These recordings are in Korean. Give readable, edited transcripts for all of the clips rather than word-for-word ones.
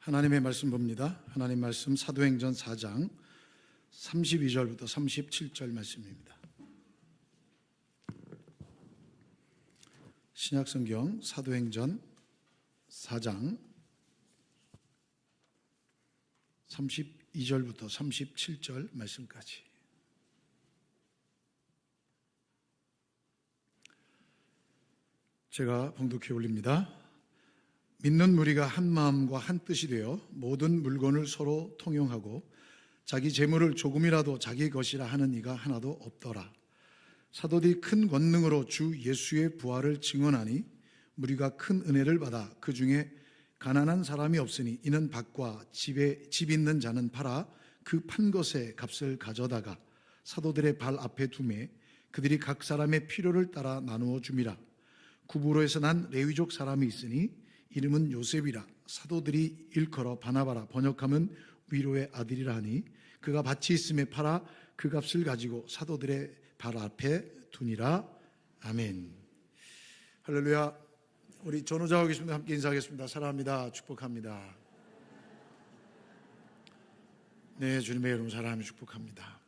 하나님의 말씀 봅니다. 하나님 말씀 사도행전 4장 32절부터 37절 말씀입니다. 신약성경 사도행전 4장 32절부터 37절 말씀까지. 제가 봉독해 올립니다. 믿는 무리가 한 마음과 한 뜻이 되어 모든 물건을 서로 통용하고 자기 재물을 조금이라도 자기 것이라 하는 이가 하나도 없더라. 사도들이 큰 권능으로 주 예수의 부활을 증언하니 무리가 큰 은혜를 받아 그 중에 가난한 사람이 없으니 이는 밭과 집 있는 자는 팔아 그 판 것의 값을 가져다가 사도들의 발 앞에 두매 그들이 각 사람의 필요를 따라 나누어 줌이라. 구브로에서 난 레위족 사람이 있으니 이름은 요셉이라. 사도들이 일컬어 바나바라 번역하면 위로의 아들이라 하니 그가 밭이 있음에 팔아 그 값을 가지고 사도들의 발 앞에 두니라. 아멘. 할렐루야. 우리 전우자와 계십니다. 함께 인사하겠습니다. 사랑합니다. 축복합니다. 네, 주님의 이름 사랑하며 축복합니다.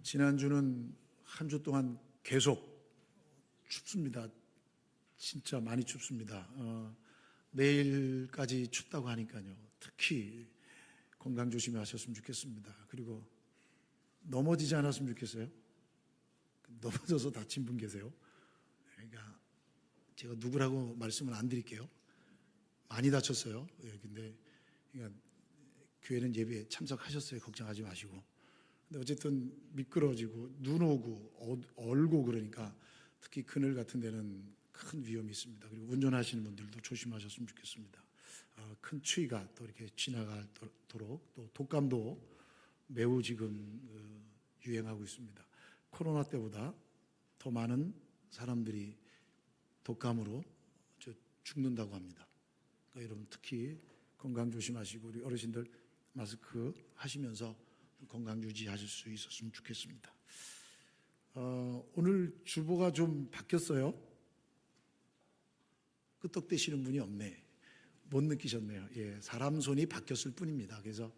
지난주는 한 주 동안 계속 춥습니다. 진짜 많이 춥습니다. 내일까지 춥다고 하니까요. 특히 건강 조심하셨으면 좋겠습니다. 그리고 넘어지지 않았으면 좋겠어요. 넘어져서 다친 분 계세요. 그러니까 제가 누구라고 말씀을 안 드릴게요. 많이 다쳤어요. 근데 그러니까 교회는 예배에 참석하셨어요. 걱정하지 마시고. 근데 어쨌든 미끄러지고 눈 오고 얼고 그러니까 특히 그늘 같은 데는 큰 위험이 있습니다. 그리고 운전하시는 분들도 조심하셨으면 좋겠습니다. 큰 추위가 또 이렇게 지나가도록, 또 독감도 매우 지금 유행하고 있습니다. 코로나 때보다 더 많은 사람들이 독감으로 죽는다고 합니다. 그러니까 여러분 특히 건강 조심하시고 우리 어르신들 마스크 하시면서 건강 유지하실 수 있었으면 좋겠습니다. 오늘 주보가 좀 바뀌었어요. 끄떡대시는 분이 없네. 못 느끼셨네요. 사람 손이 바뀌었을 뿐입니다. 그래서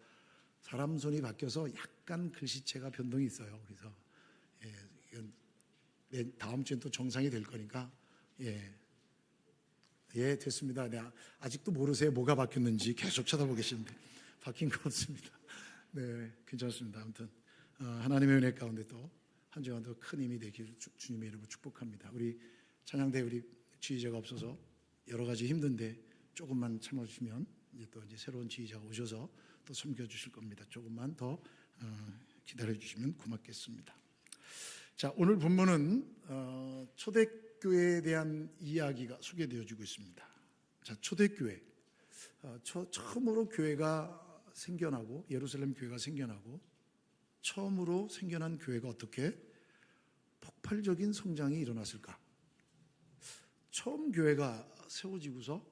사람 손이 바뀌어서 약간 글씨체가 변동이 있어요. 그래서 이건 다음 주엔 또 정상이 될 거니까 됐습니다. 아직도 모르세요. 뭐가 바뀌었는지 계속 쳐다보고 계시는데 바뀐 거 없습니다. 네, 괜찮습니다. 아무튼 하나님의 은혜 가운데 또 한 주간도 큰 힘이 되길 주님의 이름으로 축복합니다. 우리 찬양대 우리 지휘자가 없어서 여러 가지 힘든데 조금만 참아주시면 이제 새로운 지휘자가 오셔서 또 섬겨주실 겁니다. 조금만 더 기다려주시면 고맙겠습니다. 자, 오늘 본문은 초대교회에 대한 이야기가 소개되어지고 있습니다. 자, 초대교회. 처음으로 교회가 생겨나고 예루살렘 교회가 생겨나고 처음으로 생겨난 교회가 어떻게 폭발적인 성장이 일어났을까? 처음 교회가 세워지고서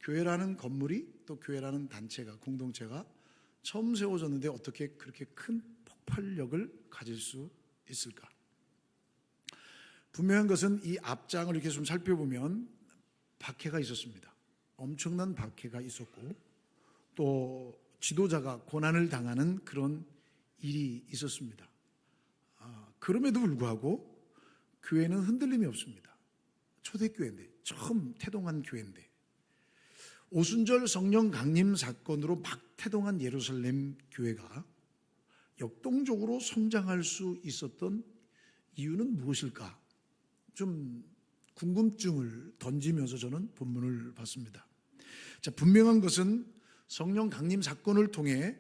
교회라는 건물이 또 교회라는 단체가 공동체가 처음 세워졌는데 어떻게 그렇게 큰 폭발력을 가질 수 있을까? 분명한 것은 이 앞장을 이렇게 좀 살펴보면 박해가 있었습니다. 엄청난 박해가 있었고 또 지도자가 고난을 당하는 그런 일이 있었습니다. 그럼에도 불구하고 교회는 흔들림이 없습니다. 초대교회인데 처음 태동한 교회인데 오순절 성령 강림 사건으로 막 태동한 예루살렘 교회가 역동적으로 성장할 수 있었던 이유는 무엇일까? 좀 궁금증을 던지면서 저는 본문을 봤습니다. 자, 분명한 것은 성령 강림 사건을 통해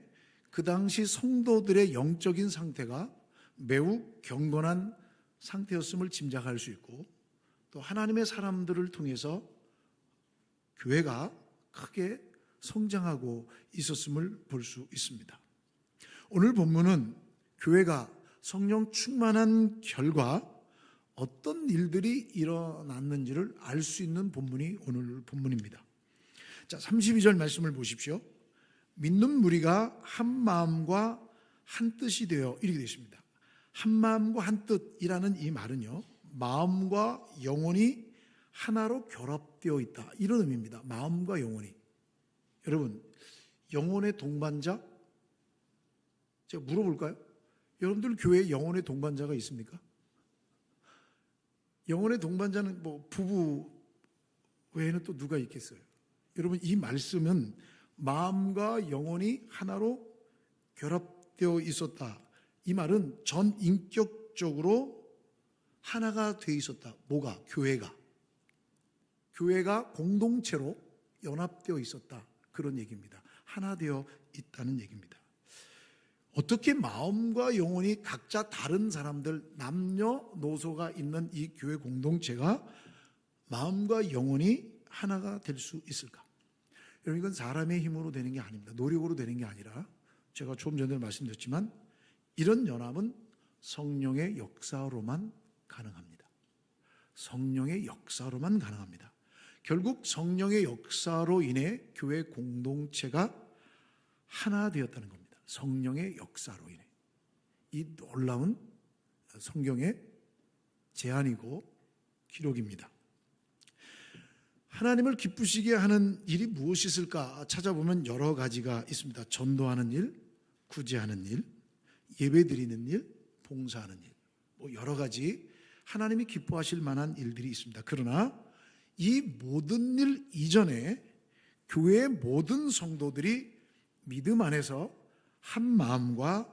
그 당시 성도들의 영적인 상태가 매우 경건한 상태였음을 짐작할 수 있고 또 하나님의 사람들을 통해서 교회가 크게 성장하고 있었음을 볼 수 있습니다. 오늘 본문은 교회가 성령 충만한 결과 어떤 일들이 일어났는지를 알 수 있는 본문이 오늘 본문입니다. 자, 32절 말씀을 보십시오. 믿는 무리가 한 마음과 한 뜻이 되어 이렇게 되어 있습니다. 한 마음과 한 뜻이라는 이 말은요, 마음과 영혼이 하나로 결합되어 있다, 이런 의미입니다. 마음과 영혼이. 여러분, 영혼의 동반자? 제가 물어볼까요? 여러분들 교회에 영혼의 동반자가 있습니까? 영혼의 동반자는 뭐 부부 외에는 또 누가 있겠어요? 여러분, 이 말씀은 마음과 영혼이 하나로 결합되어 있었다. 이 말은 전 인격적으로 하나가 되어 있었다. 뭐가? 교회가 공동체로 연합되어 있었다. 그런 얘기입니다. 하나 되어 있다는 얘기입니다. 어떻게 마음과 영혼이 각자 다른 사람들, 남녀노소가 있는 이 교회 공동체가 마음과 영혼이 하나가 될 수 있을까? 여러분, 이건 사람의 힘으로 되는 게 아닙니다. 노력으로 되는 게 아니라, 제가 조금 전에 말씀드렸지만 이런 연합은 성령의 역사로만 가능합니다. 성령의 역사로만 가능합니다. 결국 성령의 역사로 인해 교회 공동체가 하나 되었다는 겁니다. 성령의 역사로 인해. 이 놀라운 성경의 제안이고 기록입니다. 하나님을 기쁘시게 하는 일이 무엇이 있을까 찾아보면 여러 가지가 있습니다. 전도하는 일, 구제하는 일, 예배드리는 일, 봉사하는 일, 뭐 여러 가지 하나님이 기뻐하실 만한 일들이 있습니다. 그러나 이 모든 일 이전에 교회의 모든 성도들이 믿음 안에서 한 마음과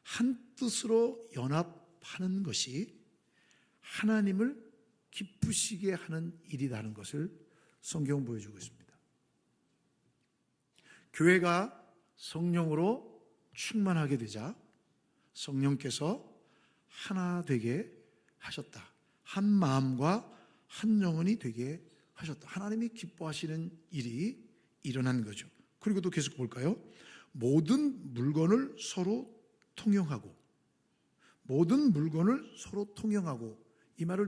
한 뜻으로 연합하는 것이 하나님을 기쁘시게 하는 일이라는 것을 성경은 보여주고 있습니다. 교회가 성령으로 충만하게 되자 성령께서 하나 되게 하셨다. 한 마음과 한 영혼이 되게 하셨다. 하나님이 기뻐하시는 일이 일어난 거죠. 그리고 또 계속 볼까요? 모든 물건을 서로 통용하고, 모든 물건을 서로 통용하고, 이 말을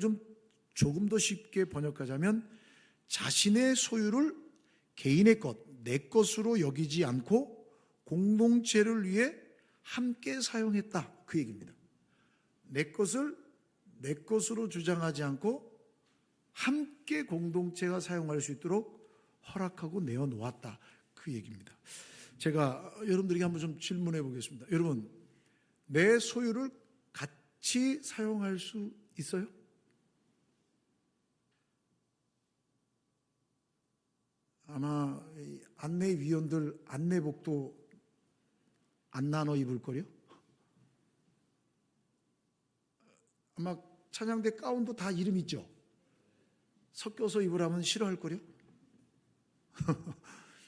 조금 더 쉽게 번역하자면 자신의 소유를 개인의 것, 내 것으로 여기지 않고 공동체를 위해 함께 사용했다. 그 얘기입니다. 내 것을 내 것으로 주장하지 않고 함께 공동체가 사용할 수 있도록 허락하고 내어놓았다. 그 얘기입니다. 제가 여러분들에게 한번 좀 질문해 보겠습니다. 여러분, 내 소유를 같이 사용할 수 있어요? 아마 안내위원들 안내복도 안 나눠 입을 거요? 아마 찬양대 가운도 다 이름 있죠? 섞여서 입으라면 싫어할 거요?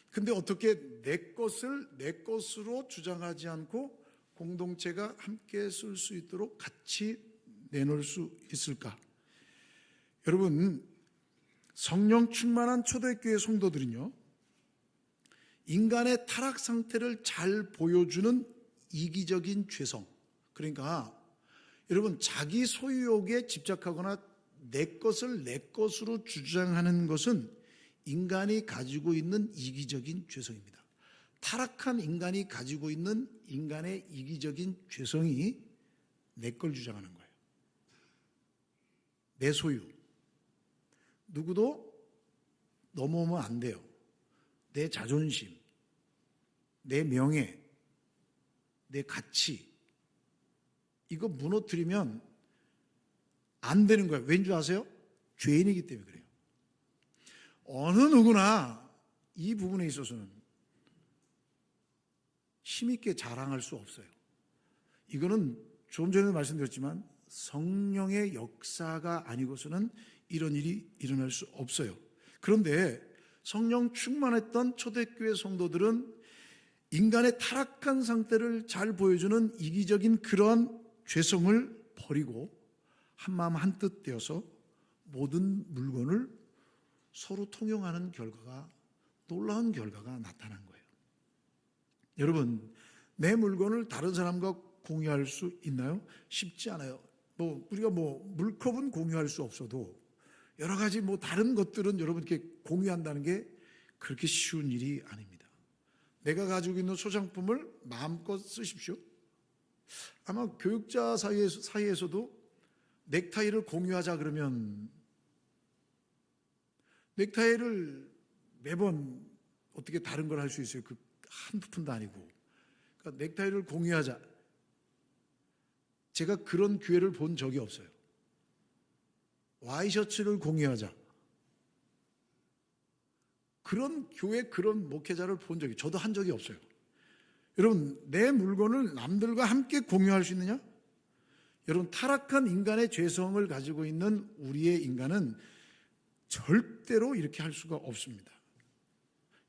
근데 어떻게 내 것을 내 것으로 주장하지 않고 공동체가 함께 쓸 수 있도록 같이 내놓을 수 있을까? 여러분, 성령 충만한 초대교회 성도들은요, 인간의 타락 상태를 잘 보여주는 이기적인 죄성, 그러니까 여러분, 자기 소유욕에 집착하거나 내 것을 내 것으로 주장하는 것은 인간이 가지고 있는 이기적인 죄성입니다. 타락한 인간이 가지고 있는 인간의 이기적인 죄성이 내 걸 주장하는 거예요. 내 소유. 누구도 넘어오면 안 돼요. 내 자존심, 내 명예, 내 가치, 이거 무너뜨리면 안 되는 거예요. 왠 줄 아세요? 죄인이기 때문에 그래요. 어느 누구나 이 부분에 있어서는 힘있게 자랑할 수 없어요. 이거는 좀 전에 말씀드렸지만 성령의 역사가 아니고서는 이런 일이 일어날 수 없어요. 그런데 성령 충만했던 초대교회 성도들은 인간의 타락한 상태를 잘 보여주는 이기적인 그러한 죄성을 버리고 한마음 한뜻 되어서 모든 물건을 서로 통용하는 결과가, 놀라운 결과가 나타난 거예요. 여러분, 내 물건을 다른 사람과 공유할 수 있나요? 쉽지 않아요. 우리가 물컵은 공유할 수 없어도 여러 가지 다른 것들은 여러분께 공유한다는 게 그렇게 쉬운 일이 아닙니다. 내가 가지고 있는 소장품을 마음껏 쓰십시오. 아마 교육자 사이에서도 넥타이를 공유하자 그러면 넥타이를 매번 어떻게 다른 걸 할 수 있어요? 그 한 푼도 아니고. 그러니까 넥타이를 공유하자. 제가 그런 기회를 본 적이 없어요. 와이셔츠를 공유하자. 그런 교회, 그런 목회자를 본 적이, 저도 한 적이 없어요. 여러분, 내 물건을 남들과 함께 공유할 수 있느냐? 여러분, 타락한 인간의 죄성을 가지고 있는 우리의 인간은 절대로 이렇게 할 수가 없습니다.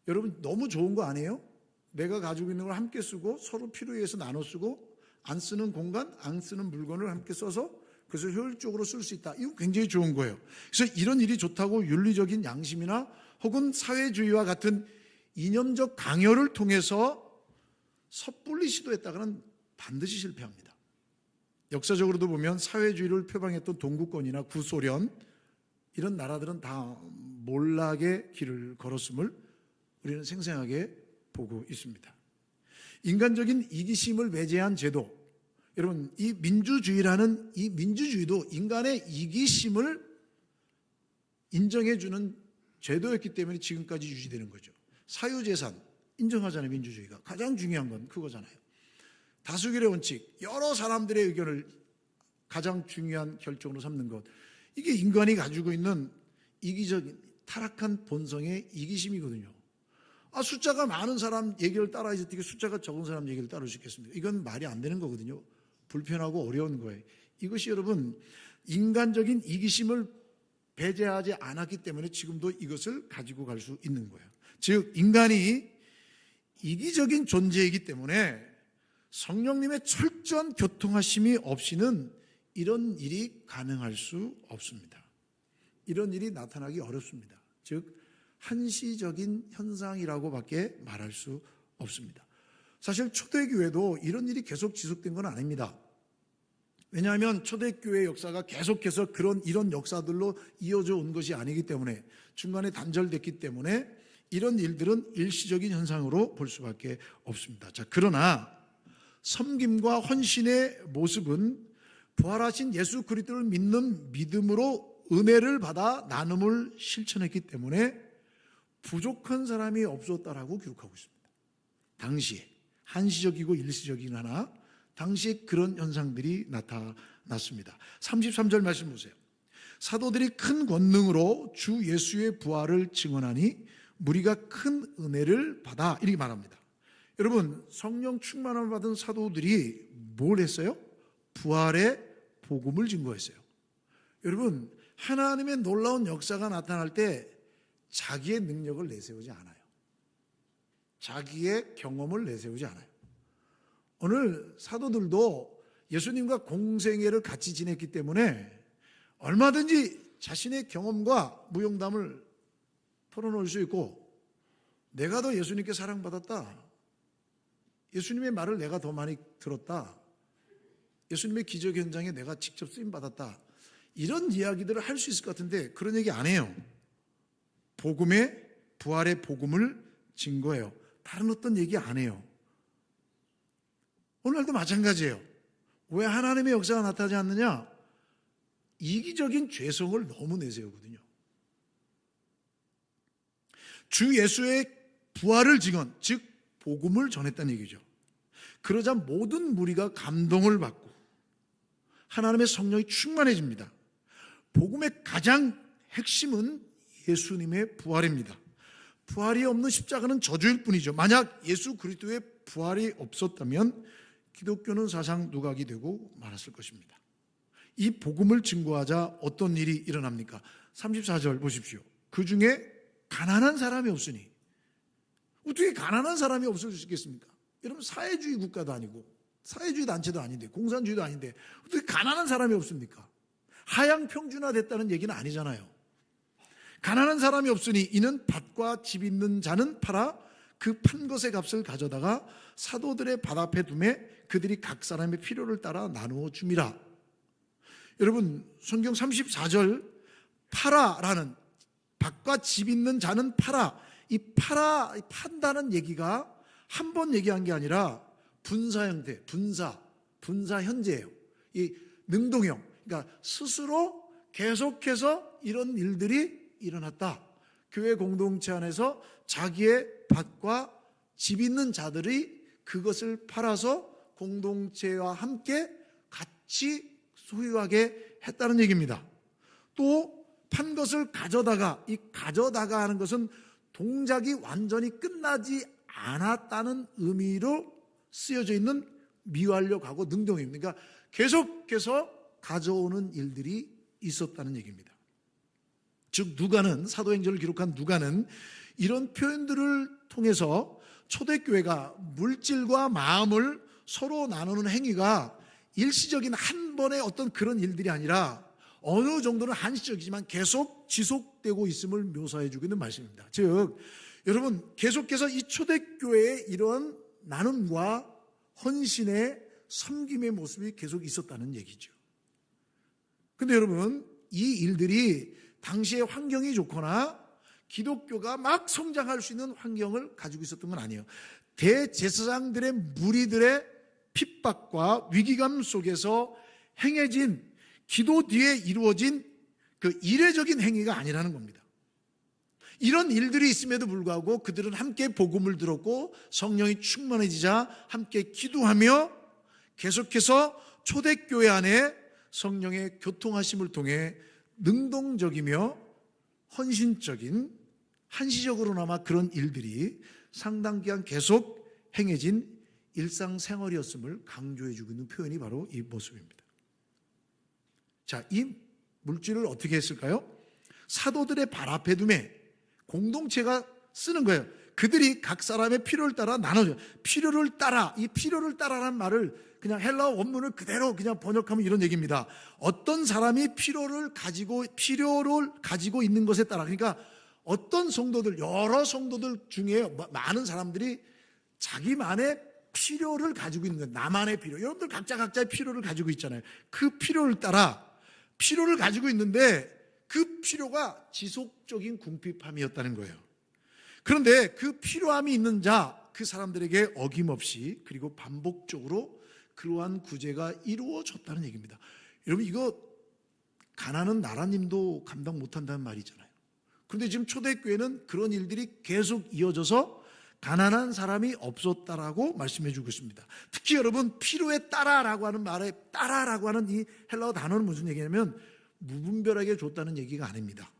여러분, 너무 좋은 거 아니에요? 내가 가지고 있는 걸 함께 쓰고 서로 필요에 의해서 나눠 쓰고 안 쓰는 공간, 안 쓰는 물건을 함께 써서 그것을 효율적으로 쓸 수 있다. 이거 굉장히 좋은 거예요. 그래서 이런 일이 좋다고 윤리적인 양심이나 혹은 사회주의와 같은 이념적 강요를 통해서 섣불리 시도했다가는 반드시 실패합니다. 역사적으로도 보면 사회주의를 표방했던 동구권이나 구소련 이런 나라들은 다 몰락의 길을 걸었음을 우리는 생생하게 보고 있습니다. 인간적인 이기심을 배제한 제도, 여러분, 이 민주주의라는 이 민주주의도 인간의 이기심을 인정해주는 제도였기 때문에 지금까지 유지되는 거죠. 사유재산 인정하잖아요. 민주주의가 가장 중요한 건 그거잖아요. 다수결의 원칙, 여러 사람들의 의견을 가장 중요한 결정으로 삼는 것, 이게 인간이 가지고 있는 이기적인 타락한 본성의 이기심이거든요. 숫자가 많은 사람 얘기를 따라야지 어떻게 숫자가 적은 사람 얘기를 따를 수 있겠습니까? 이건 말이 안 되는 거거든요. 불편하고 어려운 거예요. 이것이 여러분 인간적인 이기심을 배제하지 않았기 때문에 지금도 이것을 가지고 갈 수 있는 거예요. 즉 인간이 이기적인 존재이기 때문에 성령님의 철저한 교통하심이 없이는 이런 일이 가능할 수 없습니다. 이런 일이 나타나기 어렵습니다. 즉 한시적인 현상이라고밖에 말할 수 없습니다. 사실 초대교회도 이런 일이 계속 지속된 건 아닙니다. 왜냐하면 초대교회 역사가 계속해서 이런 역사들로 이어져 온 것이 아니기 때문에, 중간에 단절됐기 때문에 이런 일들은 일시적인 현상으로 볼 수밖에 없습니다. 자, 그러나 섬김과 헌신의 모습은 부활하신 예수 그리스도를 믿는 믿음으로 은혜를 받아 나눔을 실천했기 때문에 부족한 사람이 없었다라고 기록하고 있습니다. 당시에 한시적이고 일시적이긴 하나 당시에 그런 현상들이 나타났습니다. 33절 말씀 보세요. 사도들이 큰 권능으로 주 예수의 부활을 증언하니 무리가 큰 은혜를 받아, 이렇게 말합니다. 여러분, 성령 충만함을 받은 사도들이 뭘 했어요? 부활의 복음을 증거했어요. 여러분, 하나님의 놀라운 역사가 나타날 때 자기의 능력을 내세우지 않아요. 자기의 경험을 내세우지 않아요. 오늘 사도들도 예수님과 공생애를 같이 지냈기 때문에 얼마든지 자신의 경험과 무용담을 털어놓을 수 있고, 내가 더 예수님께 사랑받았다, 예수님의 말을 내가 더 많이 들었다, 예수님의 기적 현장에 내가 직접 쓰임받았다, 이런 이야기들을 할 수 있을 것 같은데 그런 얘기 안 해요. 부활의 복음을 증거해요. 다른 어떤 얘기 안 해요. 오늘도 마찬가지예요. 왜 하나님의 역사가 나타나지 않느냐? 이기적인 죄성을 너무 내세우거든요. 주 예수의 부활을 증언, 즉 복음을 전했다는 얘기죠. 그러자 모든 무리가 감동을 받고 하나님의 성령이 충만해집니다. 복음의 가장 핵심은 예수님의 부활입니다. 부활이 없는 십자가는 저주일 뿐이죠. 만약 예수 그리스도의 부활이 없었다면 기독교는 사상 누각이 되고 말았을 것입니다. 이 복음을 증거하자 어떤 일이 일어납니까? 34절 보십시오. 그 중에 가난한 사람이 없으니, 어떻게 가난한 사람이 없을 수 있겠습니까? 여러분, 사회주의 국가도 아니고 사회주의 단체도 아닌데 공산주의도 아닌데 어떻게 가난한 사람이 없습니까? 하향 평준화됐다는 얘기는 아니잖아요. 가난한 사람이 없으니 이는 밭과 집 있는 자는 팔아 그 판 것의 값을 가져다가 사도들의 밭 앞에 두매 그들이 각 사람의 필요를 따라 나누어 줌이라. 여러분, 성경 34절 팔아라는, 밭과 집 있는 자는 팔아, 이 판다는 얘기가 한 번 얘기한 게 아니라 분사 형태, 분사 현재예요. 이 능동형, 그러니까 스스로 계속해서 이런 일들이 일어났다. 교회 공동체 안에서 자기의 밭과 집 있는 자들이 그것을 팔아서 공동체와 함께 같이 소유하게 했다는 얘기입니다. 또 판 것을 가져다가, 이 가져다가 하는 것은 동작이 완전히 끝나지 않았다는 의미로 쓰여져 있는 미완료 과거 능동입니다. 그러니까 계속해서 가져오는 일들이 있었다는 얘기입니다. 즉 누가는, 사도행전을 기록한 누가는 이런 표현들을 통해서 초대교회가 물질과 마음을 서로 나누는 행위가 일시적인 한 번의 어떤 그런 일들이 아니라 어느 정도는 한시적이지만 계속 지속되고 있음을 묘사해 주고 있는 말씀입니다. 즉 여러분, 계속해서 이 초대교회의 이런 나눔과 헌신의 섬김의 모습이 계속 있었다는 얘기죠. 근데 여러분, 이 일들이 당시의 환경이 좋거나 기독교가 막 성장할 수 있는 환경을 가지고 있었던 건 아니에요. 대제사장들의 무리들의 핍박과 위기감 속에서 행해진, 기도 뒤에 이루어진 그 이례적인 행위가 아니라는 겁니다. 이런 일들이 있음에도 불구하고 그들은 함께 복음을 들었고 성령이 충만해지자 함께 기도하며 계속해서 초대교회 안에 성령의 교통하심을 통해 능동적이며 헌신적인, 한시적으로나마 그런 일들이 상당 기간 계속 행해진 일상생활이었음을 강조해주고 있는 표현이 바로 이 모습입니다. 자, 이 물질을 어떻게 했을까요? 사도들의 발 앞에 둠에 공동체가 쓰는 거예요. 그들이 각 사람의 필요를 따라 나눠줘요. 필요를 따라, 이 필요를 따라라는 말을 그냥 헬라어 원문을 그대로 그냥 번역하면 이런 얘기입니다. 어떤 사람이 필요를 가지고 있는 것에 따라, 그러니까 어떤 성도들, 여러 성도들 중에 많은 사람들이 자기만의 필요를 가지고 있는 거예요. 나만의 필요. 여러분들 각자의 필요를 가지고 있잖아요. 그 필요를 따라 필요를 가지고 있는데 그 필요가 지속적인 궁핍함이었다는 거예요. 그런데 그 필요함이 있는 자, 그 사람들에게 어김없이 그리고 반복적으로 그러한 구제가 이루어졌다는 얘기입니다. 여러분, 이거 가난한 나라님도 감당 못한다는 말이잖아요. 그런데 지금 초대교회는 그런 일들이 계속 이어져서 가난한 사람이 없었다라고 말씀해 주고 있습니다. 특히 여러분, 필요에 따라라고 하는 말에 따라라고 하는 이 헬라어 단어는 무슨 얘기냐면 무분별하게 줬다는 얘기가 아닙니다.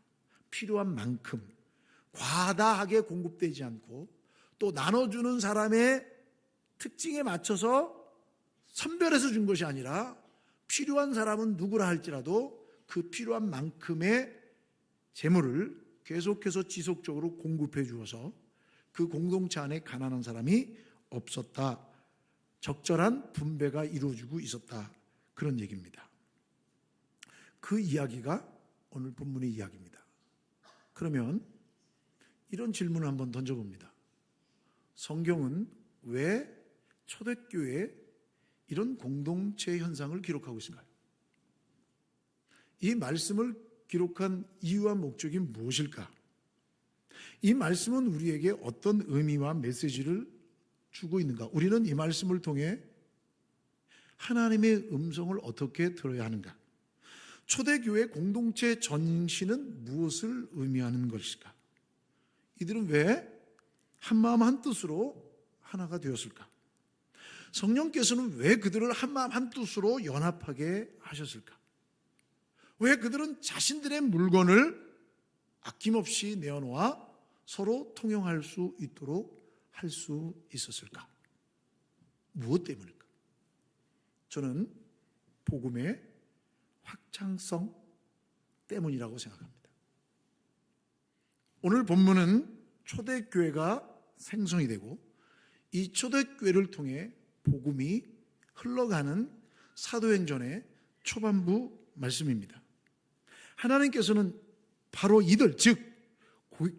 필요한 만큼 과다하게 공급되지 않고 또 나눠주는 사람의 특징에 맞춰서 선별해서 준 것이 아니라 필요한 사람은 누구라 할지라도 그 필요한 만큼의 재물을 계속해서 지속적으로 공급해 주어서 그 공동체 안에 가난한 사람이 없었다. 적절한 분배가 이루어지고 있었다. 그런 얘기입니다. 그 이야기가 오늘 본문의 이야기입니다. 그러면 이런 질문을 한번 던져봅니다. 성경은 왜 초대교회에 이런 공동체 현상을 기록하고 있을까요? 이 말씀을 기록한 이유와 목적이 무엇일까? 이 말씀은 우리에게 어떤 의미와 메시지를 주고 있는가? 우리는 이 말씀을 통해 하나님의 음성을 어떻게 들어야 하는가? 초대교회 공동체 전신은 무엇을 의미하는 것일까? 이들은 왜 한마음 한뜻으로 하나가 되었을까? 성령께서는 왜 그들을 한마음 한뜻으로 연합하게 하셨을까? 왜 그들은 자신들의 물건을 아낌없이 내어놓아 서로 통용할 수 있도록 할 수 있었을까? 무엇 때문일까? 저는 복음의 확장성 때문이라고 생각합니다. 오늘 본문은 초대교회가 생성이 되고 이 초대교회를 통해 복음이 흘러가는 사도행전의 초반부 말씀입니다. 하나님께서는 바로 이들, 즉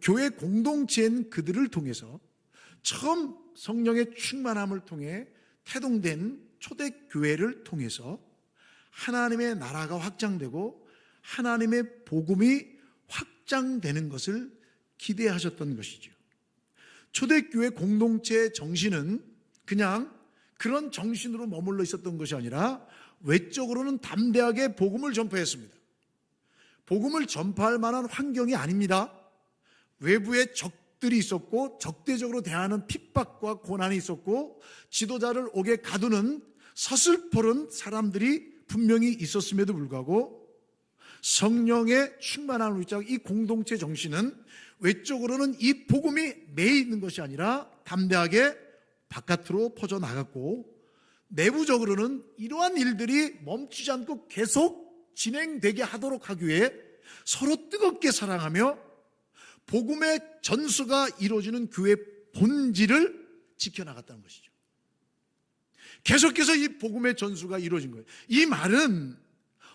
교회 공동체인 그들을 통해서 처음 성령의 충만함을 통해 태동된 초대교회를 통해서 하나님의 나라가 확장되고 하나님의 복음이 확장되는 것을 기대하셨던 것이죠. 초대교회 공동체의 정신은 그냥 그런 정신으로 머물러 있었던 것이 아니라 외적으로는 담대하게 복음을 전파했습니다. 복음을 전파할 만한 환경이 아닙니다. 외부의 적들이 있었고 적대적으로 대하는 핍박과 고난이 있었고 지도자를 옥에 가두는 서슬퍼른 사람들이 분명히 있었음에도 불구하고 성령의 충만함을 위장 이 공동체 정신은 외적으로는 이 복음이 매여 있는 것이 아니라 담대하게 바깥으로 퍼져나갔고 내부적으로는 이러한 일들이 멈추지 않고 계속 진행되게 하도록 하기 위해 서로 뜨겁게 사랑하며 복음의 전수가 이루어지는 교회의 본질을 지켜나갔다는 것이죠. 계속해서 이 복음의 전수가 이루어진 거예요. 이 말은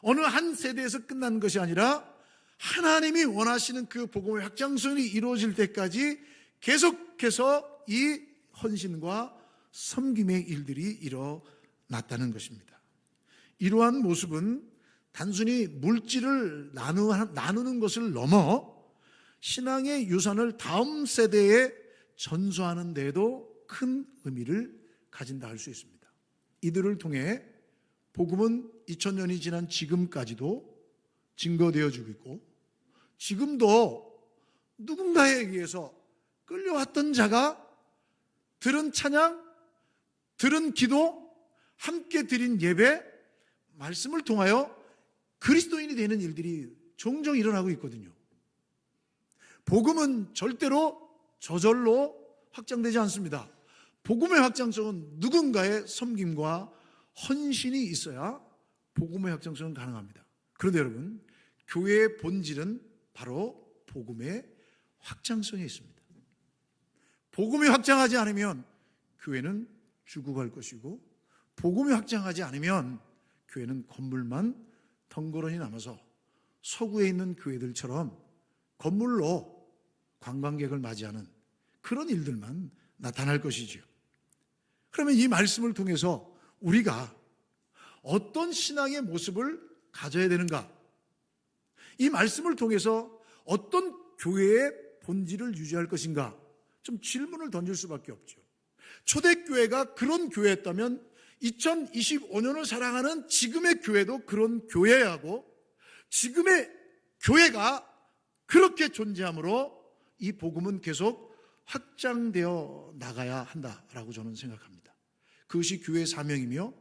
어느 한 세대에서 끝난 것이 아니라 하나님이 원하시는 그 복음의 확장성이 이루어질 때까지 계속해서 이 헌신과 섬김의 일들이 일어났다는 것입니다. 이러한 모습은 단순히 물질을 나누는 것을 넘어 신앙의 유산을 다음 세대에 전수하는 데에도 큰 의미를 가진다 할 수 있습니다. 이들을 통해 복음은 2000년이 지난 지금까지도 증거되어지고 있고 지금도 누군가에 의해서 끌려왔던 자가 들은 찬양, 들은 기도, 함께 드린 예배, 말씀을 통하여 그리스도인이 되는 일들이 종종 일어나고 있거든요. 복음은 절대로 저절로 확장되지 않습니다. 복음의 확장성은 누군가의 섬김과 헌신이 있어야 복음의 확장성은 가능합니다. 그런데 여러분, 교회의 본질은 바로 복음의 확장성에 있습니다. 복음이 확장하지 않으면 교회는 죽어갈 것이고 복음이 확장하지 않으면 교회는 건물만 덩그러니 남아서 서구에 있는 교회들처럼 건물로 관광객을 맞이하는 그런 일들만 나타날 것이지요. 그러면 이 말씀을 통해서 우리가 어떤 신앙의 모습을 가져야 되는가? 이 말씀을 통해서 어떤 교회의 본질을 유지할 것인가? 좀 질문을 던질 수밖에 없죠. 초대교회가 그런 교회였다면 2025년을 살아가는 지금의 교회도 그런 교회여야 하고 지금의 교회가 그렇게 존재하므로 이 복음은 계속 확장되어 나가야 한다라고 저는 생각합니다. 그것이 교회의 사명이며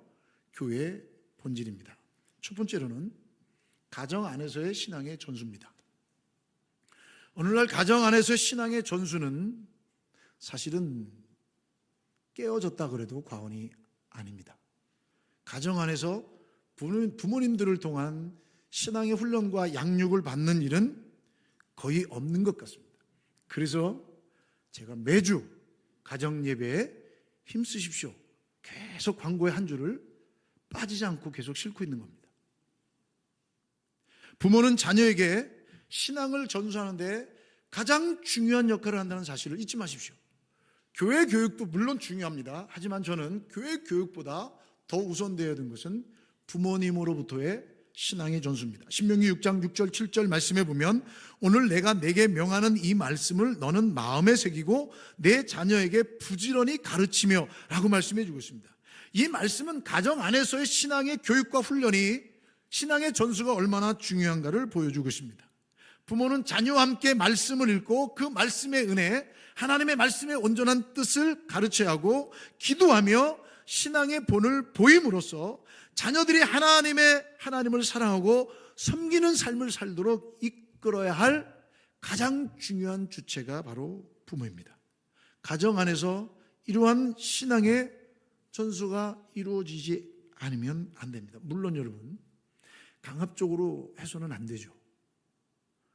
교회의 본질입니다. 첫 번째로는 가정 안에서의 신앙의 전수입니다. 오늘날 가정 안에서의 신앙의 전수는 사실은 깨어졌다 그래도 과언이 아닙니다. 가정 안에서 부모님들을 통한 신앙의 훈련과 양육을 받는 일은 거의 없는 것 같습니다. 그래서 제가 매주 가정 예배에 힘쓰십시오. 계속 광고의 한 줄을 빠지지 않고 계속 싣고 있는 겁니다. 부모는 자녀에게 신앙을 전수하는데 가장 중요한 역할을 한다는 사실을 잊지 마십시오. 교회 교육도 물론 중요합니다. 하지만 저는 교회 교육보다 더 우선되어야 되는 것은 부모님으로부터의 신앙의 전수입니다. 신명기 6장 6절 7절 말씀에 보면 오늘 내가 내게 명하는 이 말씀을 너는 마음에 새기고 내 자녀에게 부지런히 가르치며 라고 말씀해 주고 있습니다. 이 말씀은 가정 안에서의 신앙의 교육과 훈련이 신앙의 전수가 얼마나 중요한가를 보여주고 있습니다. 부모는 자녀와 함께 말씀을 읽고 그 말씀의 은혜, 하나님의 말씀의 온전한 뜻을 가르쳐야 하고 기도하며 신앙의 본을 보임으로써 자녀들이 하나님을 사랑하고 섬기는 삶을 살도록 이끌어야 할 가장 중요한 주체가 바로 부모입니다. 가정 안에서 이러한 신앙의 전수가 이루어지지 않으면 안 됩니다. 물론 여러분, 강압적으로 해서는 안 되죠.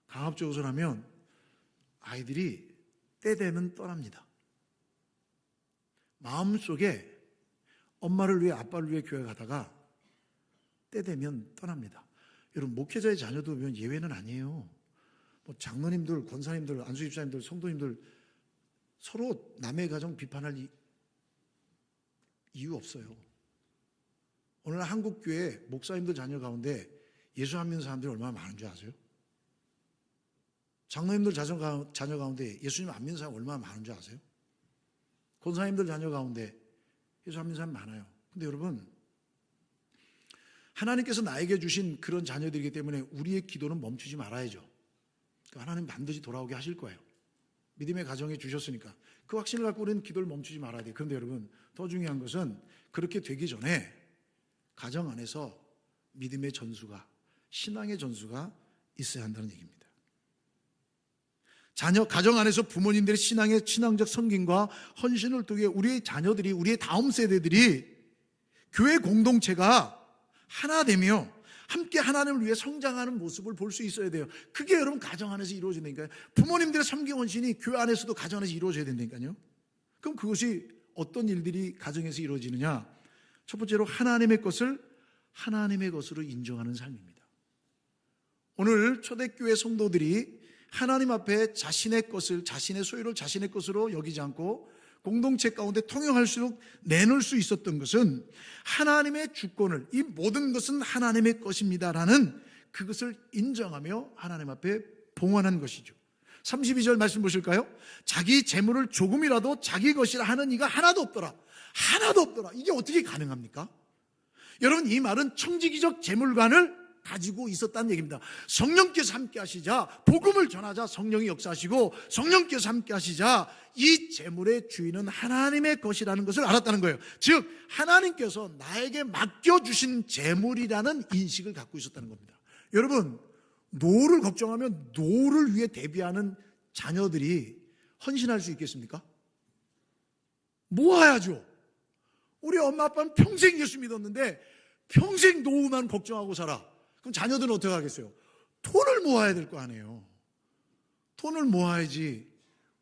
강압적으로 하면 아이들이 때 되면 떠납니다. 마음속에 엄마를 위해 아빠를 위해 교회 가다가 때 되면 떠납니다. 여러분, 목회자의 자녀도 보면 예외는 아니에요. 뭐 장로님들, 권사님들, 안수집사님들, 성도님들 서로 남의 가정 비판할 이유 없어요. 오늘 한국 교회 목사님들 자녀 가운데 예수 안 믿는 사람들이 얼마나 많은 줄 아세요? 장로님들 자녀 가운데 예수님 안 믿는 사람 얼마나 많은 줄 아세요? 권사님들 자녀 가운데 예수 안 믿는 사람 많아요. 근데 여러분, 하나님께서 나에게 주신 그런 자녀들이기 때문에 우리의 기도는 멈추지 말아야죠. 하나님 반드시 돌아오게 하실 거예요. 믿음의 가정에 주셨으니까 그 확신을 갖고 우리는 기도를 멈추지 말아야 돼요. 그런데 여러분, 더 중요한 것은 그렇게 되기 전에 가정 안에서 믿음의 전수가, 신앙의 전수가 있어야 한다는 얘기입니다. 가정 안에서 부모님들의 신앙적 섬김과 헌신을 통해 우리의 자녀들이, 우리의 다음 세대들이 교회 공동체가 하나 되며 함께 하나님을 위해 성장하는 모습을 볼 수 있어야 돼요. 그게 여러분 가정 안에서 이루어진다니까요. 부모님들의 섬김 헌신이 교회 안에서도 가정 안에서 이루어져야 된다니까요. 그럼 그것이 어떤 일들이 가정에서 이루어지느냐? 첫 번째로 하나님의 것을 하나님의 것으로 인정하는 삶입니다. 오늘 초대교회 성도들이 하나님 앞에 자신의 것을, 자신의 소유를 자신의 것으로 여기지 않고 공동체 가운데 통용할수록 내놓을 수 있었던 것은 하나님의 주권을, 이 모든 것은 하나님의 것입니다라는 그것을 인정하며 하나님 앞에 봉헌한 것이죠. 32절 말씀 보실까요? 자기 재물을 조금이라도 자기 것이라 하는 이가 하나도 없더라. 하나도 없더라. 이게 어떻게 가능합니까? 여러분, 이 말은 청지기적 재물관을 가지고 있었다는 얘기입니다. 성령께서 함께 하시자, 복음을 전하자 성령이 역사하시고, 성령께서 함께 하시자 이 재물의 주인은 하나님의 것이라는 것을 알았다는 거예요. 즉 하나님께서 나에게 맡겨주신 재물이라는 인식을 갖고 있었다는 겁니다. 여러분, 노후를 걱정하면 노후를 위해 대비하는 자녀들이 헌신할 수 있겠습니까? 모아야죠. 우리 엄마 아빠는 평생 예수 믿었는데 평생 노후만 걱정하고 살아. 그럼 자녀들은 어떻게 하겠어요? 돈을 모아야 될 거 아니에요. 돈을 모아야지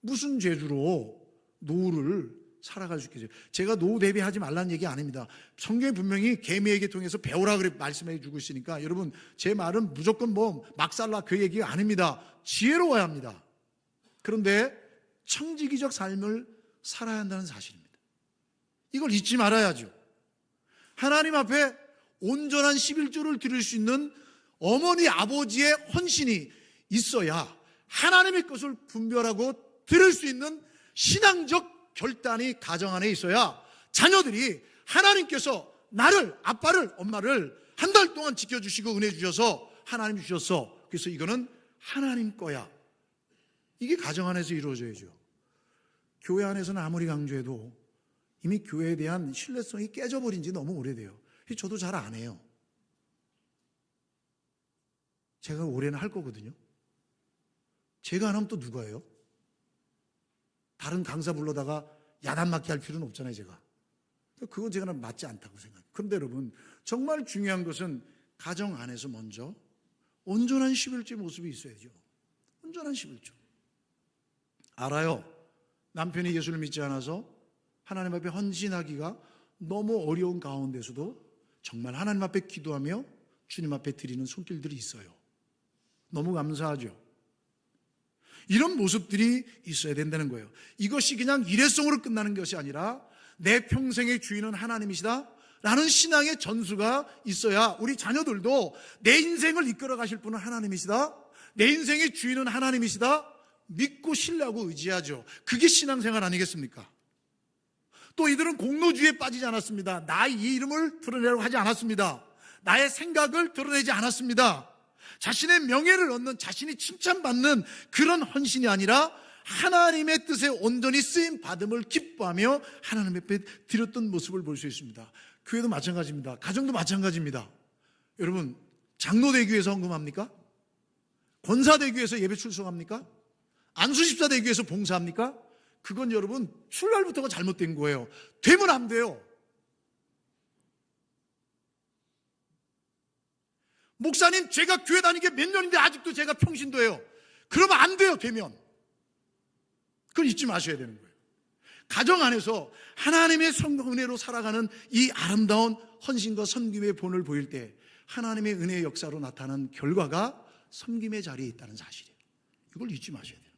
무슨 재주로 노후를 살아갈 수 있겠어요. 제가 노후 대비하지 말라는 얘기 아닙니다. 성경에 분명히 개미에게 통해서 배우라 그래 말씀해 주고 있으니까 여러분, 제 말은 무조건 막 살라 그 얘기가 아닙니다. 지혜로워야 합니다. 그런데 청지기적 삶을 살아야 한다는 사실입니다. 이걸 잊지 말아야죠. 하나님 앞에 온전한 11조를 드릴 수 있는 어머니 아버지의 헌신이 있어야 하나님의 것을 분별하고 드릴 수 있는 신앙적 결단이 가정 안에 있어야 자녀들이 하나님께서 나를, 아빠를, 엄마를 한 달 동안 지켜주시고 은혜 주셔서 하나님 주셨어. 그래서 이거는 하나님 거야. 이게 가정 안에서 이루어져야죠. 교회 안에서는 아무리 강조해도 이미 교회에 대한 신뢰성이 깨져버린 지 너무 오래돼요. 저도 잘 안 해요. 제가 올해는 할 거거든요. 제가 안 하면 또 누가 해요? 다른 강사 불러다가 야단 맞게 할 필요는 없잖아요, 제가. 그건 제가 맞지 않다고 생각해요. 그런데 여러분, 정말 중요한 것은 가정 안에서 먼저 온전한 11조 모습이 있어야죠. 온전한 11조. 알아요. 남편이 예수를 믿지 않아서 하나님 앞에 헌신하기가 너무 어려운 가운데서도 정말 하나님 앞에 기도하며 주님 앞에 드리는 손길들이 있어요. 너무 감사하죠. 이런 모습들이 있어야 된다는 거예요. 이것이 그냥 일회성으로 끝나는 것이 아니라 내 평생의 주인은 하나님이시다 라는 신앙의 전수가 있어야 우리 자녀들도 내 인생을 이끌어 가실 분은 하나님이시다, 내 인생의 주인은 하나님이시다 믿고 신뢰하고 의지하죠. 그게 신앙생활 아니겠습니까? 또 이들은 공로주의에 빠지지 않았습니다. 나의 이름을 드러내려고 하지 않았습니다. 나의 생각을 드러내지 않았습니다. 자신의 명예를 얻는, 자신이 칭찬받는 그런 헌신이 아니라 하나님의 뜻에 온전히 쓰임 받음을 기뻐하며 하나님 앞에 드렸던 모습을 볼 수 있습니다. 교회도 마찬가지입니다. 가정도 마찬가지입니다. 여러분, 장로대교에서 헌금합니까? 권사대교에서 예배 출석합니까? 안수집사대교에서 봉사합니까? 그건 여러분 출발부터가 잘못된 거예요. 되면 안 돼요. 목사님, 제가 교회 다니게 몇 년인데 아직도 제가 평신도예요. 그러면 안 돼요. 되면. 그걸 잊지 마셔야 되는 거예요. 가정 안에서 하나님의 은혜로 살아가는 이 아름다운 헌신과 섬김의 본을 보일 때 하나님의 은혜의 역사로 나타나는 결과가 섬김의 자리에 있다는 사실이에요. 이걸 잊지 마셔야 돼요.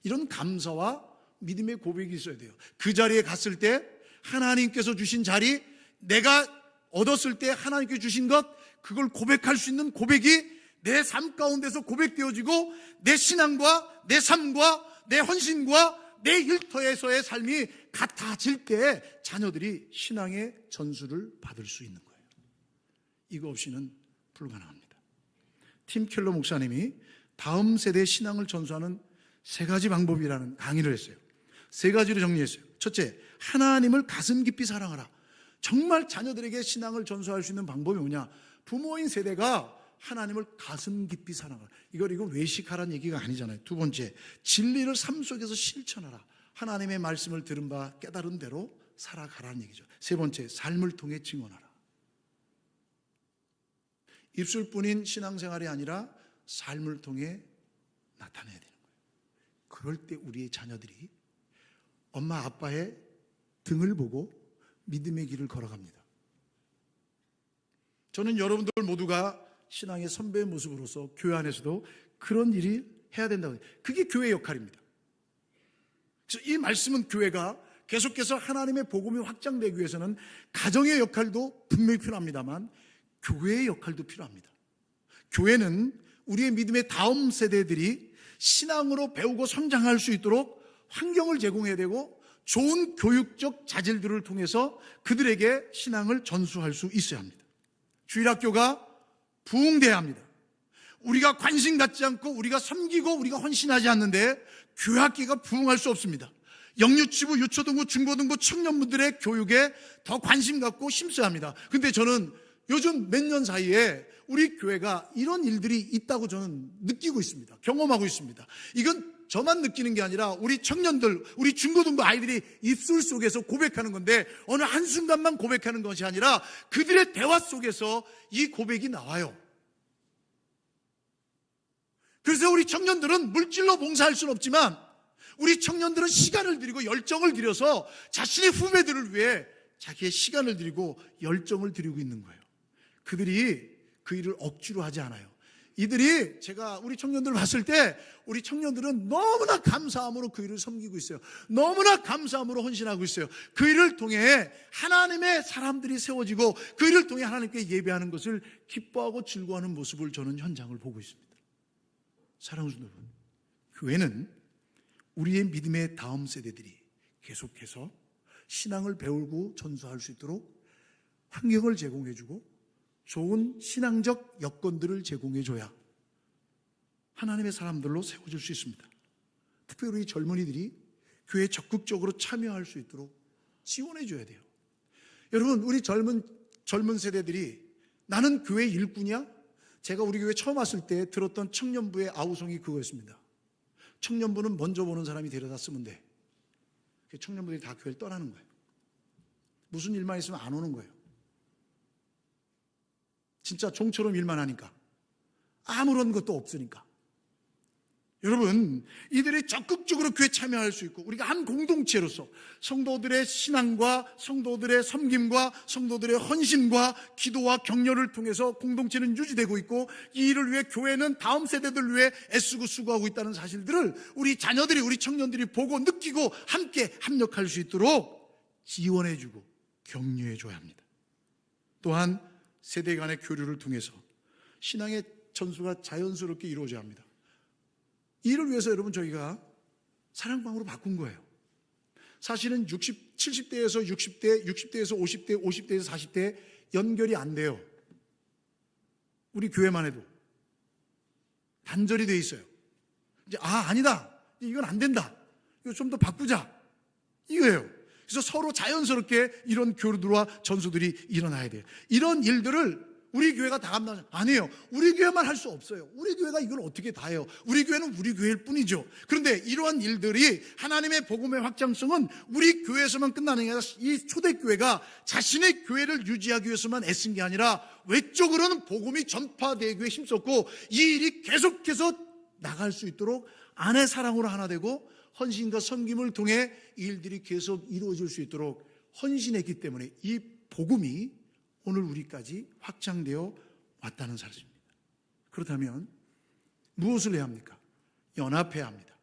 이런 감사와 믿음의 고백이 있어야 돼요. 그 자리에 갔을 때 하나님께서 주신 자리, 내가 얻었을 때 하나님께 주신 것, 그걸 고백할 수 있는 고백이 내 삶 가운데서 고백되어지고 내 신앙과 내 삶과 내 헌신과 내 일터에서의 삶이 같아질 때 자녀들이 신앙의 전수를 받을 수 있는 거예요. 이거 없이는 불가능합니다. 팀 켈러 목사님이 다음 세대의 신앙을 전수하는 세 가지 방법이라는 강의를 했어요. 세 가지로 정리했어요. 첫째, 하나님을 가슴 깊이 사랑하라. 정말 자녀들에게 신앙을 전수할 수 있는 방법이 뭐냐? 부모인 세대가 하나님을 가슴 깊이 사랑하라. 이거 외식하라는 얘기가 아니잖아요. 두 번째, 진리를 삶 속에서 실천하라. 하나님의 말씀을 들은 바 깨달은 대로 살아가라는 얘기죠. 세 번째, 삶을 통해 증언하라. 입술뿐인 신앙생활이 아니라 삶을 통해 나타내야 되는 거예요. 그럴 때 우리의 자녀들이 엄마 아빠의 등을 보고 믿음의 길을 걸어갑니다. 저는 여러분들 모두가 신앙의 선배의 모습으로서 교회 안에서도 그런 일이 해야 된다고 해요. 그게 교회의 역할입니다. 그래서 이 말씀은 교회가 계속해서 하나님의 복음이 확장되기 위해서는 가정의 역할도 분명히 필요합니다만 교회의 역할도 필요합니다. 교회는 우리의 믿음의 다음 세대들이 신앙으로 배우고 성장할 수 있도록 환경을 제공해야 되고 좋은 교육적 자질들을 통해서 그들에게 신앙을 전수할 수 있어야 합니다. 주일학교가 부흥돼야 합니다. 우리가 관심 갖지 않고 우리가 섬기고 우리가 헌신하지 않는데 교회학교가 부흥할 수 없습니다. 영유치부, 유초등부, 중고등부 청년분들의 교육에 더 관심 갖고 힘써야 합니다. 근데 저는 요즘 몇 년 사이에 우리 교회가 이런 일들이 있다고 저는 느끼고 있습니다. 경험하고 있습니다. 이건 저만 느끼는 게 아니라 우리 청년들, 우리 중고등부 아이들이 입술 속에서 고백하는 건데 어느 한순간만 고백하는 것이 아니라 그들의 대화 속에서 이 고백이 나와요. 그래서 우리 청년들은 물질로 봉사할 수는 없지만 우리 청년들은 시간을 들이고 열정을 들여서 자신의 후배들을 위해 자기의 시간을 들이고 열정을 들이고 있는 거예요. 그들이 그 일을 억지로 하지 않아요. 이들이 제가 우리 청년들을 봤을 때 우리 청년들은 너무나 감사함으로 그 일을 섬기고 있어요. 너무나 감사함으로 헌신하고 있어요. 그 일을 통해 하나님의 사람들이 세워지고 그 일을 통해 하나님께 예배하는 것을 기뻐하고 즐거워하는 모습을 저는 현장을 보고 있습니다. 사랑하는 여러분, 교회는 우리의 믿음의 다음 세대들이 계속해서 신앙을 배우고 전수할 수 있도록 환경을 제공해주고 좋은 신앙적 여건들을 제공해줘야 하나님의 사람들로 세워질 수 있습니다. 특별히 우리 젊은이들이 교회에 적극적으로 참여할 수 있도록 지원해줘야 돼요. 여러분, 우리 젊은 세대들이 나는 교회 일꾼이야? 제가 우리 교회 처음 왔을 때 들었던 청년부의 아우성이 그거였습니다. 청년부는 먼저 보는 사람이 데려다 쓰면 돼. 청년부들이 다 교회를 떠나는 거예요. 무슨 일만 있으면 안 오는 거예요. 진짜 종처럼 일만 하니까. 아무런 것도 없으니까. 여러분, 이들이 적극적으로 교회에 참여할 수 있고 우리가 한 공동체로서 성도들의 신앙과 성도들의 섬김과 성도들의 헌신과 기도와 격려를 통해서 공동체는 유지되고 있고 이 일을 위해 교회는 다음 세대들을 위해 애쓰고 수고하고 있다는 사실들을 우리 자녀들이, 우리 청년들이 보고 느끼고 함께 합력할 수 있도록 지원해주고 격려해줘야 합니다. 또한 세대 간의 교류를 통해서 신앙의 전수가 자연스럽게 이루어져야 합니다. 이를 위해서 여러분 저희가 사랑방으로 바꾼 거예요. 사실은 70대에서 60대, 60대에서 50대, 50대에서 40대 연결이 안 돼요. 우리 교회만 해도 단절이 돼 있어요. 이제 아니다. 이건 안 된다. 이거 좀 더 바꾸자. 이거예요. 그래서 서로 자연스럽게 이런 교류들과 전수들이 일어나야 돼요. 이런 일들을 우리 교회가 다 감당 아니에요. 우리 교회만 할 수 없어요. 우리 교회가 이걸 어떻게 다 해요? 우리 교회는 우리 교회일 뿐이죠. 그런데 이러한 일들이 하나님의 복음의 확장성은 우리 교회에서만 끝나는 게 아니라 이 초대교회가 자신의 교회를 유지하기 위해서만 애쓴 게 아니라 외적으로는 복음이 전파되기 위해 힘썼고 이 일이 계속해서 나갈 수 있도록 아내 사랑으로 하나 되고 헌신과 섬김을 통해 이 일들이 계속 이루어질 수 있도록 헌신했기 때문에 이 복음이 오늘 우리까지 확장되어 왔다는 사실입니다. 그렇다면 무엇을 해야 합니까? 연합해야 합니다.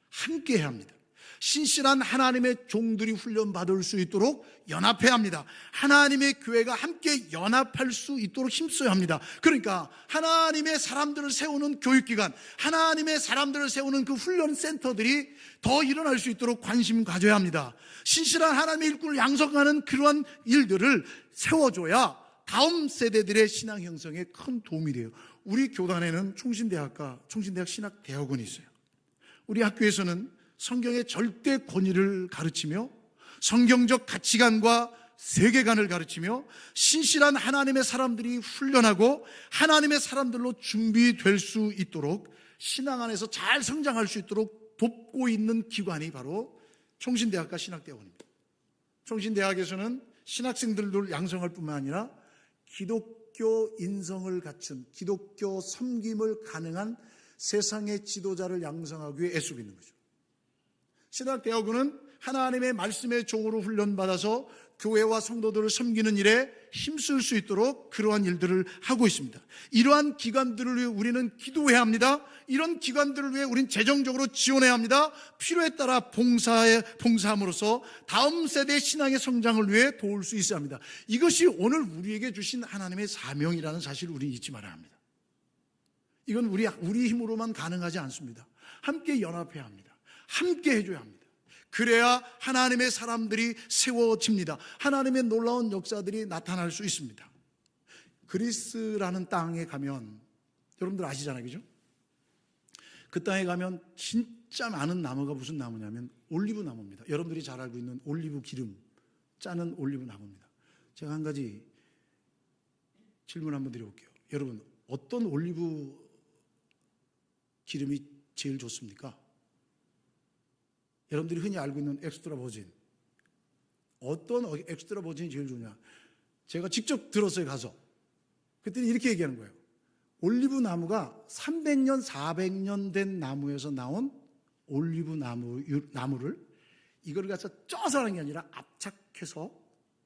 함께 해야 합니다. 신실한 하나님의 종들이 훈련받을 수 있도록 연합해야 합니다. 하나님의 교회가 함께 연합할 수 있도록 힘써야 합니다. 그러니까 하나님의 사람들을 세우는 교육기관, 하나님의 사람들을 세우는 그 훈련센터들이 더 일어날 수 있도록 관심 가져야 합니다. 신실한 하나님의 일꾼을 양성하는 그러한 일들을 세워줘야 다음 세대들의 신앙 형성에 큰 도움이 돼요. 우리 교단에는 총신대학 신학대학원이 있어요. 우리 학교에서는 성경의 절대 권위를 가르치며 성경적 가치관과 세계관을 가르치며 신실한 하나님의 사람들이 훈련하고 하나님의 사람들로 준비될 수 있도록 신앙 안에서 잘 성장할 수 있도록 돕고 있는 기관이 바로 총신대학과 신학대학원입니다. 총신대학에서는 신학생들을 양성할 뿐만 아니라 기독교 인성을 갖춘 기독교 섬김을 가능한 세상의 지도자를 양성하기 위해 애쓰고 있는 거죠. 신학대학원은 하나님의 말씀의 종으로 훈련받아서 교회와 성도들을 섬기는 일에 힘쓸 수 있도록 그러한 일들을 하고 있습니다. 이러한 기관들을 위해 우리는 기도해야 합니다. 이런 기관들을 위해 우리는 재정적으로 지원해야 합니다. 필요에 따라 봉사함으로써 다음 세대의 신앙의 성장을 위해 도울 수 있어야 합니다. 이것이 오늘 우리에게 주신 하나님의 사명이라는 사실을 우리는 잊지 말아야 합니다. 이건 우리 힘으로만 가능하지 않습니다. 함께 연합해야 합니다. 함께 해줘야 합니다. 그래야 하나님의 사람들이 세워집니다. 하나님의 놀라운 역사들이 나타날 수 있습니다. 그리스라는 땅에 가면 여러분들 아시잖아요, 그죠? 그 땅에 가면 진짜 많은 나무가 무슨 나무냐면 올리브 나무입니다. 여러분들이 잘 알고 있는 올리브 기름 짜는 올리브 나무입니다. 제가 한 가지 질문 한번 드려볼게요. 여러분, 어떤 올리브 기름이 제일 좋습니까? 여러분들이 흔히 알고 있는 엑스트라 버진, 어떤 엑스트라 버진이 제일 좋냐? 제가 직접 들었어요, 가서. 그때는 이렇게 얘기하는 거예요. 올리브 나무가 300년, 400년 된 나무에서 나온 올리브 나무를 이걸 갖다 쪄서 하는 게 아니라 압착해서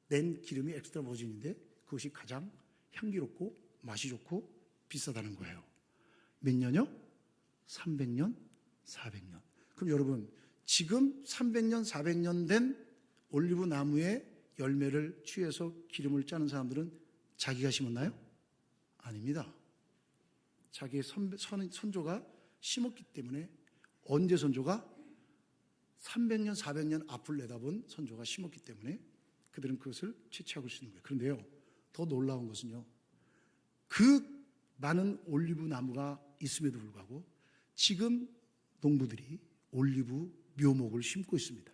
낸 기름이 엑스트라 버진인데 그것이 가장 향기롭고 맛이 좋고 비싸다는 거예요. 몇 년요? 300년, 400년. 그럼 여러분, 지금 300년, 400년 된 올리브 나무의 열매를 취해서 기름을 짜는 사람들은 자기가 심었나요? 아닙니다. 자기의 선조가 심었기 때문에. 언제 선조가? 300년, 400년 앞을 내다본 선조가 심었기 때문에 그들은 그것을 채취하고 있는 거예요. 그런데요, 더 놀라운 것은요, 그 많은 올리브 나무가 있음에도 불구하고 지금 농부들이 올리브 묘목을 심고 있습니다.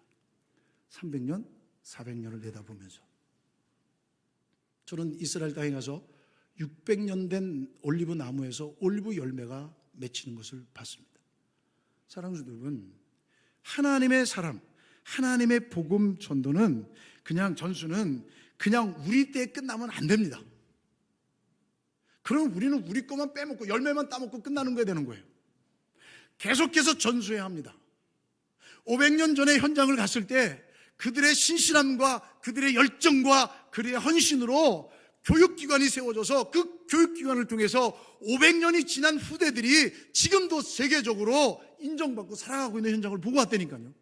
300년, 400년을 내다보면서. 저는 이스라엘 땅에 가서 600년 된 올리브 나무에서 올리브 열매가 맺히는 것을 봤습니다. 사랑하는 여러분, 하나님의 사람, 하나님의 복음 전도는 전수는 그냥 우리 때에 끝나면 안 됩니다. 그럼 우리는 우리 것만 빼먹고 열매만 따먹고 끝나는 거야 되는 거예요. 계속해서 전수해야 합니다. 500년 전에 현장을 갔을 때 그들의 신실함과 그들의 열정과 그들의 헌신으로 교육기관이 세워져서 그 교육기관을 통해서 500년이 지난 후대들이 지금도 세계적으로 인정받고 살아가고 있는 현장을 보고 왔다니까요.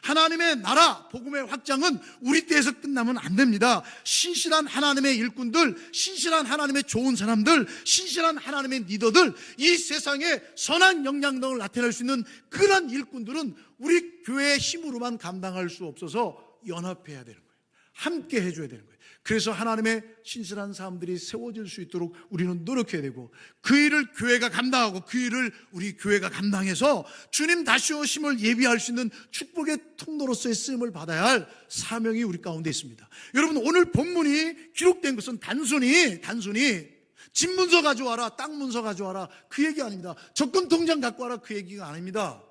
하나님의 나라, 복음의 확장은 우리 때에서 끝나면 안 됩니다. 신실한 하나님의 일꾼들, 신실한 하나님의 좋은 사람들, 신실한 하나님의 리더들, 이 세상에 선한 영향력을 나타낼 수 있는 그런 일꾼들은 우리 교회의 힘으로만 감당할 수 없어서 연합해야 되는 거예요. 함께 해줘야 되는 거예요. 그래서 하나님의 신실한 사람들이 세워질 수 있도록 우리는 노력해야 되고, 그 일을 교회가 감당하고 그 일을 우리 교회가 감당해서 주님 다시 오심을 예비할 수 있는 축복의 통로로서의 쓰임을 받아야 할 사명이 우리 가운데 있습니다. 여러분, 오늘 본문이 기록된 것은 단순히 집 문서 가져와라, 땅 문서 가져와라, 그 얘기 아닙니다. 적금 통장 갖고 와라, 그 얘기가 아닙니다.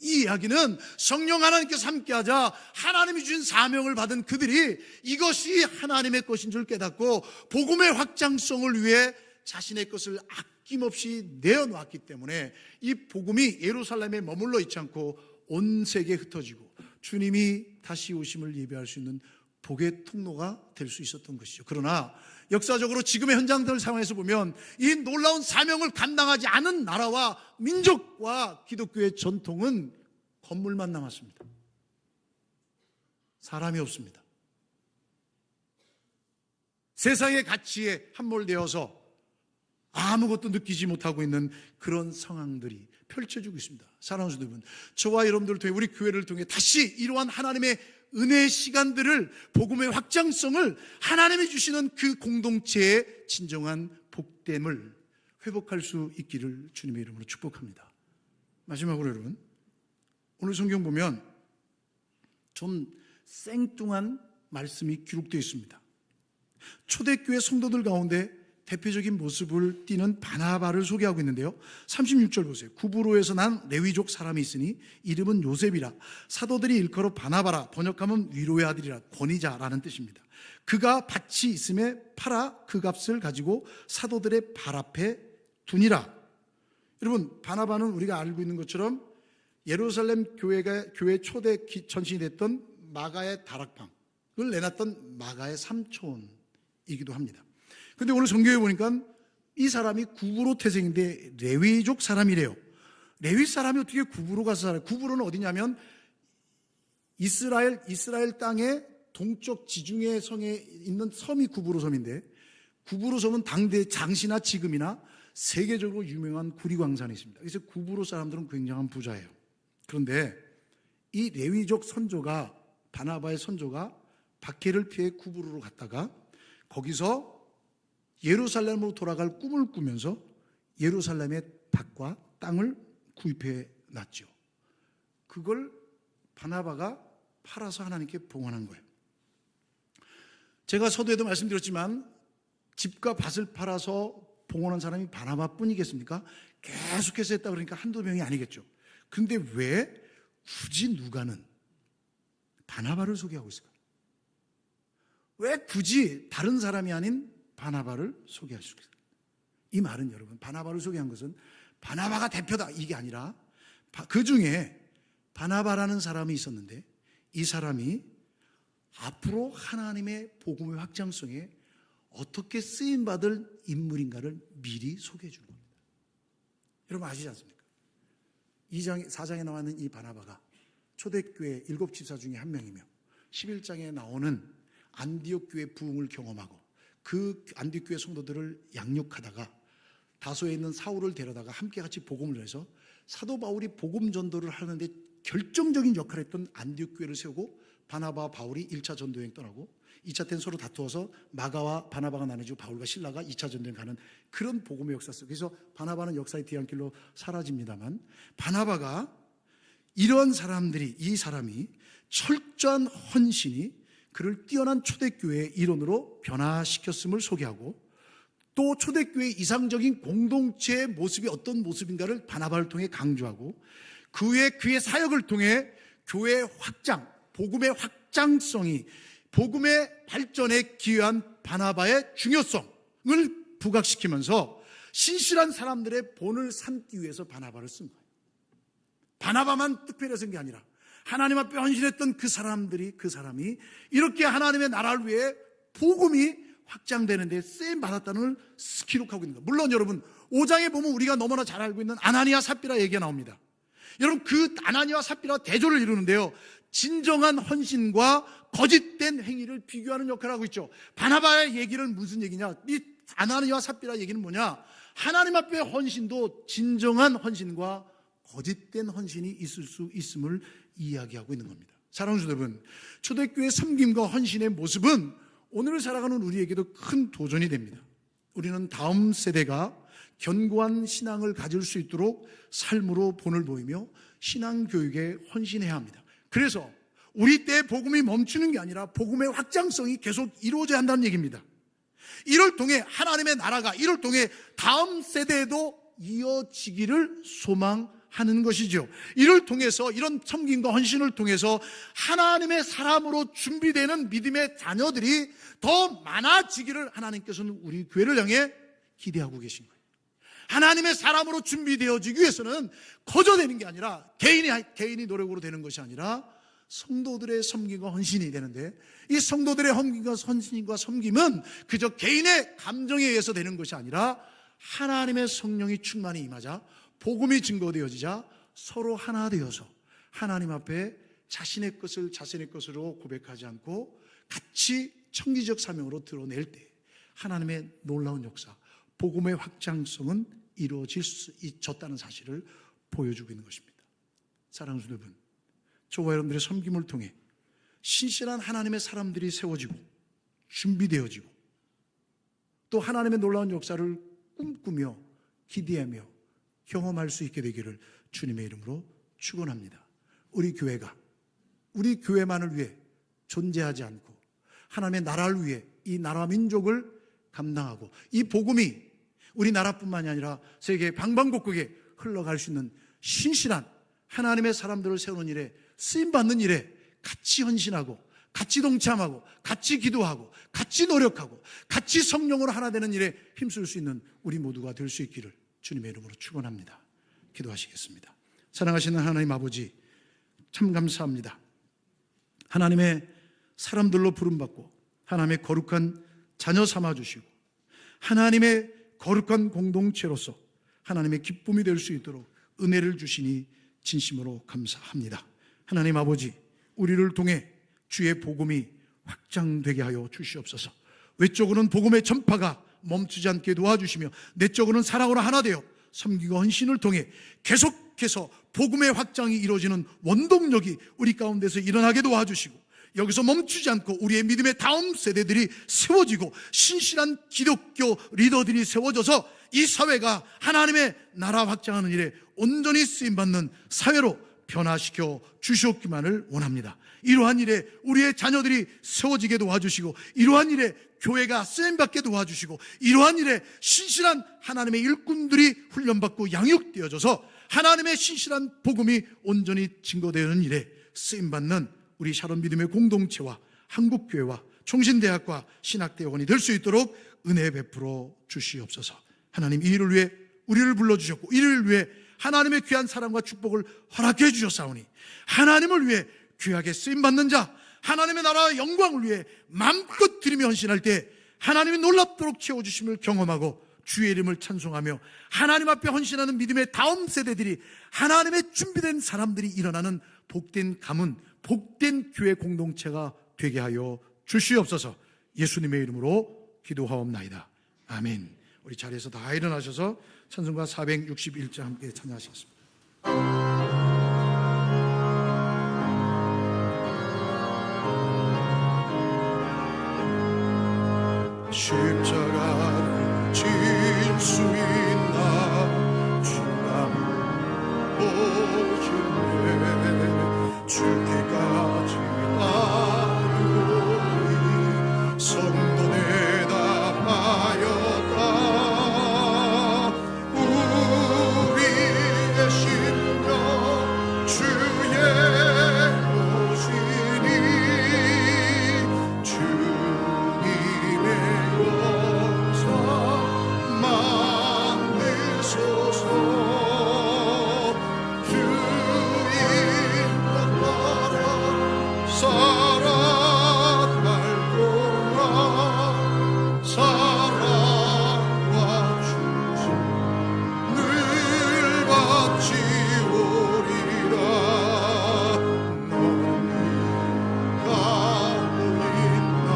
이 이야기는 성령 하나님께서 함께하자 하나님이 주신 사명을 받은 그들이 이것이 하나님의 것인 줄 깨닫고 복음의 확장성을 위해 자신의 것을 아낌없이 내어놓았기 때문에 이 복음이 예루살렘에 머물러 있지 않고 온 세계에 흩어지고 주님이 다시 오심을 예비할 수 있는 복의 통로가 될 수 있었던 것이죠. 그러나 역사적으로 지금의 현장들 상황에서 보면 이 놀라운 사명을 감당하지 않은 나라와 민족과 기독교의 전통은 건물만 남았습니다. 사람이 없습니다. 세상의 가치에 함몰되어서 아무것도 느끼지 못하고 있는 그런 상황들이 펼쳐지고 있습니다. 사랑하는 여러분, 저와 여러분들을 통해 우리 교회를 통해 다시 이러한 하나님의 은혜의 시간들을, 복음의 확장성을, 하나님이 주시는 그 공동체의 진정한 복됨을 회복할 수 있기를 주님의 이름으로 축복합니다. 마지막으로 여러분, 오늘 성경 보면 좀 생뚱한 말씀이 기록되어 있습니다. 초대교회 성도들 가운데 대표적인 모습을 띠는 바나바를 소개하고 있는데요, 36절 보세요. 구브로에서 난 레위족 사람이 있으니 이름은 요셉이라. 사도들이 일컬어 바나바라. 번역하면 위로의 아들이라, 권위자라는 뜻입니다. 그가 밭이 있음에 팔아 그 값을 가지고 사도들의 발 앞에 두니라. 여러분, 바나바는 우리가 알고 있는 것처럼 예루살렘 교회 초대 전신이 됐던 마가의 다락방을 내놨던 마가의 삼촌이기도 합니다. 그런데 오늘 성경에 보니까 이 사람이 구브로 태생인데 레위족 사람이래요. 레위 사람이 어떻게 구브로 가서 살아요? 구브로는 어디냐면 이스라엘 땅의 동쪽 지중해 성에 있는 섬이 구브로 섬인데, 구브로 섬은 당대 당시나 지금이나 세계적으로 유명한 구리광산이 있습니다. 그래서 구브로 사람들은 굉장한 부자예요. 그런데 이 레위족 선조가, 바나바의 선조가 박해를 피해 구브로로 갔다가 거기서 예루살렘으로 돌아갈 꿈을 꾸면서 예루살렘의 밭과 땅을 구입해 놨죠. 그걸 바나바가 팔아서 하나님께 봉헌한 거예요. 제가 서두에도 말씀드렸지만 집과 밭을 팔아서 봉헌한 사람이 바나바뿐이겠습니까? 계속해서 했다 그러니까 한두 명이 아니겠죠. 그런데 왜 굳이 누가는 바나바를 소개하고 있을까? 왜 굳이 다른 사람이 아닌 바나바를 소개할 수 있을까? 이 말은 여러분, 바나바를 소개한 것은 바나바가 대표다 이게 아니라 그 중에 바나바라는 사람이 있었는데 이 사람이 앞으로 하나님의 복음의 확장성에 어떻게 쓰임받을 인물인가를 미리 소개해 준 겁니다. 여러분 아시지 않습니까? 4장에 나와 있는 이 바나바가 초대교회 7집사 중에 한 명이며 11장에 나오는 안디옥 교회 부흥을 경험하고 그 안디옥 교회 성도들을 양육하다가 다소에 있는 사울을 데려다가 함께 같이 복음을 해서 사도 바울이 복음 전도를 하는데 결정적인 역할을 했던 안디옥 교회를 세우고 바나바와 바울이 1차 전도여행 떠나고 2차 때는 서로 다투어서 마가와 바나바가 나눠지고 바울과 실라가 2차 전도여행 가는 그런 복음의 역사 속에서 바나바는 역사의 뒤안길로 사라집니다만, 바나바가 이러한 사람들이, 이 사람이 철저한 헌신이 그를 뛰어난 초대교회의 일원으로 변화시켰음을 소개하고, 또 초대교회의 이상적인 공동체의 모습이 어떤 모습인가를 바나바를 통해 강조하고, 그 후에 그의 사역을 통해 교회의 확장, 복음의 확장성이, 복음의 발전에 기여한 바나바의 중요성을 부각시키면서 신실한 사람들의 본을 삼기 위해서 바나바를 쓴 거예요. 바나바만 특별히 쓴 게 아니라 하나님 앞에 헌신했던 그 사람이 이렇게 하나님의 나라를 위해 복음이 확장되는 데 쓰임 받았다는 걸 기록하고 있는 거예요. 물론 여러분 5장에 보면 우리가 너무나 잘 알고 있는 아나니아 삽비라 얘기가 나옵니다. 여러분 그 아나니아와 삽비라 대조를 이루는데요, 진정한 헌신과 거짓된 행위를 비교하는 역할을 하고 있죠. 바나바의 얘기는 무슨 얘기냐? 이 아나니아와 삽비라 얘기는 뭐냐? 하나님 앞에 헌신도 진정한 헌신과 거짓된 헌신이 있을 수 있음을 이야기하고 있는 겁니다. 사랑하는 여러분, 초대교회 섬김과 헌신의 모습은 오늘을 살아가는 우리에게도 큰 도전이 됩니다. 우리는 다음 세대가 견고한 신앙을 가질 수 있도록 삶으로 본을 보이며 신앙교육에 헌신해야 합니다. 그래서 우리 때의 복음이 멈추는 게 아니라 복음의 확장성이 계속 이루어져야 한다는 얘기입니다. 이를 통해 하나님의 나라가, 이를 통해 다음 세대에도 이어지기를 소망하는 것이죠. 이를 통해서, 이런 섬김과 헌신을 통해서 하나님의 사람으로 준비되는 믿음의 자녀들이 더 많아지기를 하나님께서는 우리 교회를 향해 기대하고 계신 거예요. 하나님의 사람으로 준비되어지기 위해서는 거저되는 게 아니라 개인이 노력으로 되는 것이 아니라 성도들의 섬김과 헌신이 되는데, 이 성도들의 헌신과 섬김은 그저 개인의 감정에 의해서 되는 것이 아니라 하나님의 성령이 충만히 임하자, 복음이 증거되어지자 서로 하나 되어서 하나님 앞에 자신의 것을 자신의 것으로 고백하지 않고 같이 청기적 사명으로 드러낼 때 하나님의 놀라운 역사, 복음의 확장성은 이루어질 수 있었다는 사실을 보여주고 있는 것입니다. 사랑하는 여러분, 저와 여러분들의 섬김을 통해 신실한 하나님의 사람들이 세워지고 준비되어지고 또 하나님의 놀라운 역사를 꿈꾸며 기대하며 경험할 수 있게 되기를 주님의 이름으로 축원합니다. 우리 교회가 우리 교회만을 위해 존재하지 않고 하나님의 나라를 위해 이 나라 민족을 감당하고 이 복음이 우리나라뿐만이 아니라 세계 방방곡곡에 흘러갈 수 있는 신실한 하나님의 사람들을 세우는 일에 쓰임받는 일에 같이 헌신하고 같이 동참하고 같이 기도하고 같이 노력하고 같이 성령으로 하나 되는 일에 힘쓸 수 있는 우리 모두가 될 수 있기를 주님의 이름으로 축원합니다. 기도하시겠습니다. 사랑하시는 하나님 아버지, 참 감사합니다. 하나님의 사람들로 부름받고 하나님의 거룩한 자녀 삼아주시고 하나님의 거룩한 공동체로서 하나님의 기쁨이 될 수 있도록 은혜를 주시니 진심으로 감사합니다. 하나님 아버지, 우리를 통해 주의 복음이 확장되게 하여 주시옵소서. 외적으로는 복음의 전파가 멈추지 않게 도와주시며 내적으로는 사랑으로 하나 되어 섬기고 헌신을 통해 계속해서 복음의 확장이 이루어지는 원동력이 우리 가운데서 일어나게 도와주시고 여기서 멈추지 않고 우리의 믿음의 다음 세대들이 세워지고 신실한 기독교 리더들이 세워져서 이 사회가 하나님의 나라 확장하는 일에 온전히 쓰임받는 사회로 변화시켜 주시옵기만을 원합니다. 이러한 일에 우리의 자녀들이 세워지게 도와주시고 이러한 일에 교회가 쓰임받게 도와주시고 이러한 일에 신실한 하나님의 일꾼들이 훈련받고 양육되어져서 하나님의 신실한 복음이 온전히 증거되는 일에 쓰임받는 우리 샤론 믿음의 공동체와 한국교회와 총신대학과 신학대학원이 될 수 있도록 은혜 베풀어 주시옵소서. 하나님, 이 일을 위해 우리를 불러주셨고 이 일을 위해 하나님의 귀한 사랑과 축복을 허락해 주셨사오니 하나님을 위해 귀하게 쓰임받는 자, 하나님의 나라의 영광을 위해 마음껏 드리며 헌신할 때 하나님이 놀랍도록 채워주심을 경험하고 주의 이름을 찬송하며 하나님 앞에 헌신하는 믿음의 다음 세대들이 하나님의 준비된 사람들이 일어나는 복된 가문, 복된 교회 공동체가 되게 하여 주시옵소서. 예수님의 이름으로 기도하옵나이다. 아멘. 우리 자리에서 다 일어나셔서 찬송가 461장 함께 찬양하시겠습니다. 십자가를 질 수 있나 주가 보시네 죽기까지 따르니 선도 대답하였다. 우리의 심령 주의 오시니 주님의 용서 만드소서. 주인과 따라 살아갈 동안 사랑과 충성 늘 바치오리라. 너는 가보인나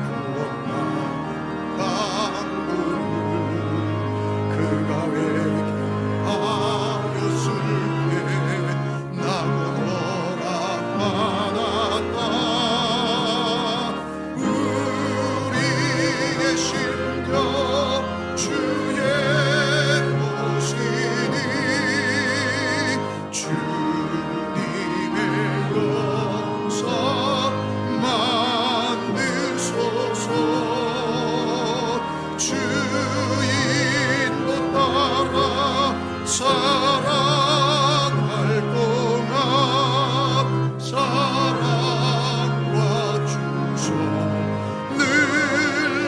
구원나 강구를 그가 회개하였을 때 나는 허락받았다. 우리의 심령 주의 오시니 주님의 용서 만드소서. 주인도 따라 살아갈 동안 사랑과 충성 늘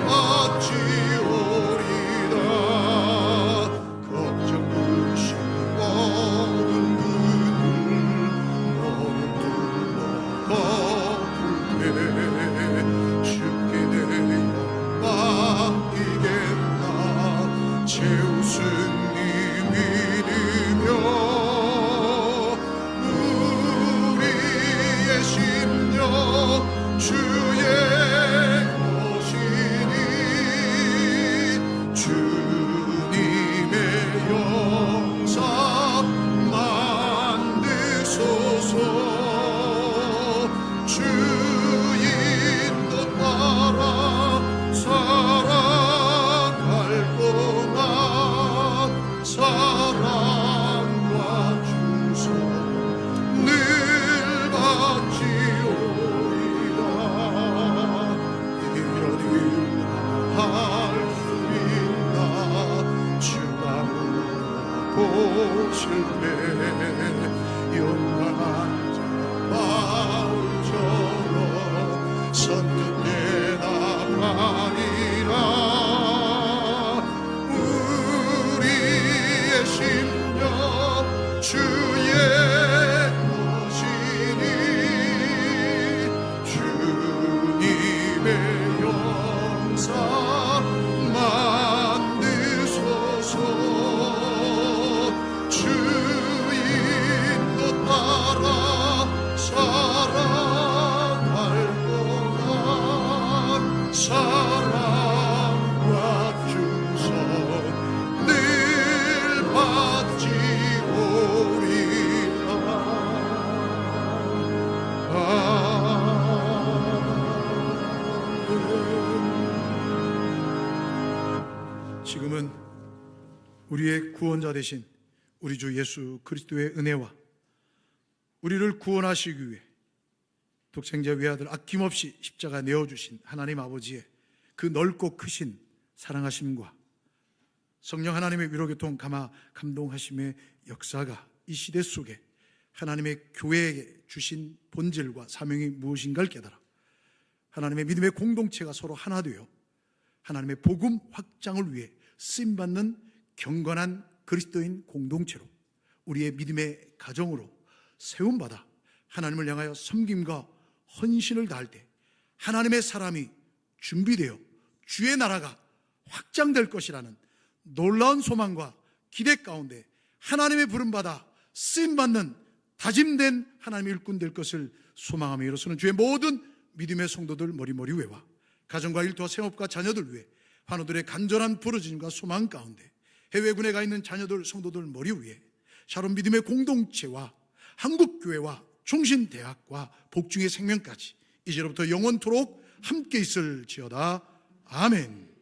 바치오리다. 걱정 의심하는 그들 너를 둘러 덮을게. 쉽게 내어 맡기겠나. 제우스 님 믿으며 우리의 심령 주의 오시니 주님의 용서 만드소서. 주인도 따라 살아갈 동안 사랑과 칠 때 용감한 자 바울처럼 선뜻 대답하리라. 우리의 심령 주의 것이니 주님의 영사 만드소서. 주인도 따라 살아갈 동안 사랑과 충성 늘 받지 오리라. 지금은 우리의 구원자 되신 우리 주 예수 그리스도의 은혜와 우리를 구원하시기 위해 독생자 외아들 아낌없이 십자가 내어주신 하나님 아버지의 그 넓고 크신 사랑하심과 성령 하나님의 위로교통 감화 감동하심의 역사가 이 시대 속에 하나님의 교회에게 주신 본질과 사명이 무엇인가를 깨달아 하나님의 믿음의 공동체가 서로 하나 되어 하나님의 복음 확장을 위해 쓰임받는 경건한 그리스도인 공동체로 우리의 믿음의 가정으로 세움받아 하나님을 향하여 섬김과 헌신을 다할 때 하나님의 사람이 준비되어 주의 나라가 확장될 것이라는 놀라운 소망과 기대 가운데 하나님의 부름받아 쓰임받는 다짐된 하나님의 일꾼 될 것을 소망하며 일어서는 주의 모든 믿음의 성도들 머리머리 외와 가정과 일터와 생업과 자녀들 위해 환우들의 간절한 부르짖음과 소망 가운데 해외군에 가 있는 자녀들 성도들 머리 위에 샤론 믿음의 공동체와 한국교회와 종신대학과 복중의 생명까지 이제로부터 영원토록 함께 있을지어다. 아멘.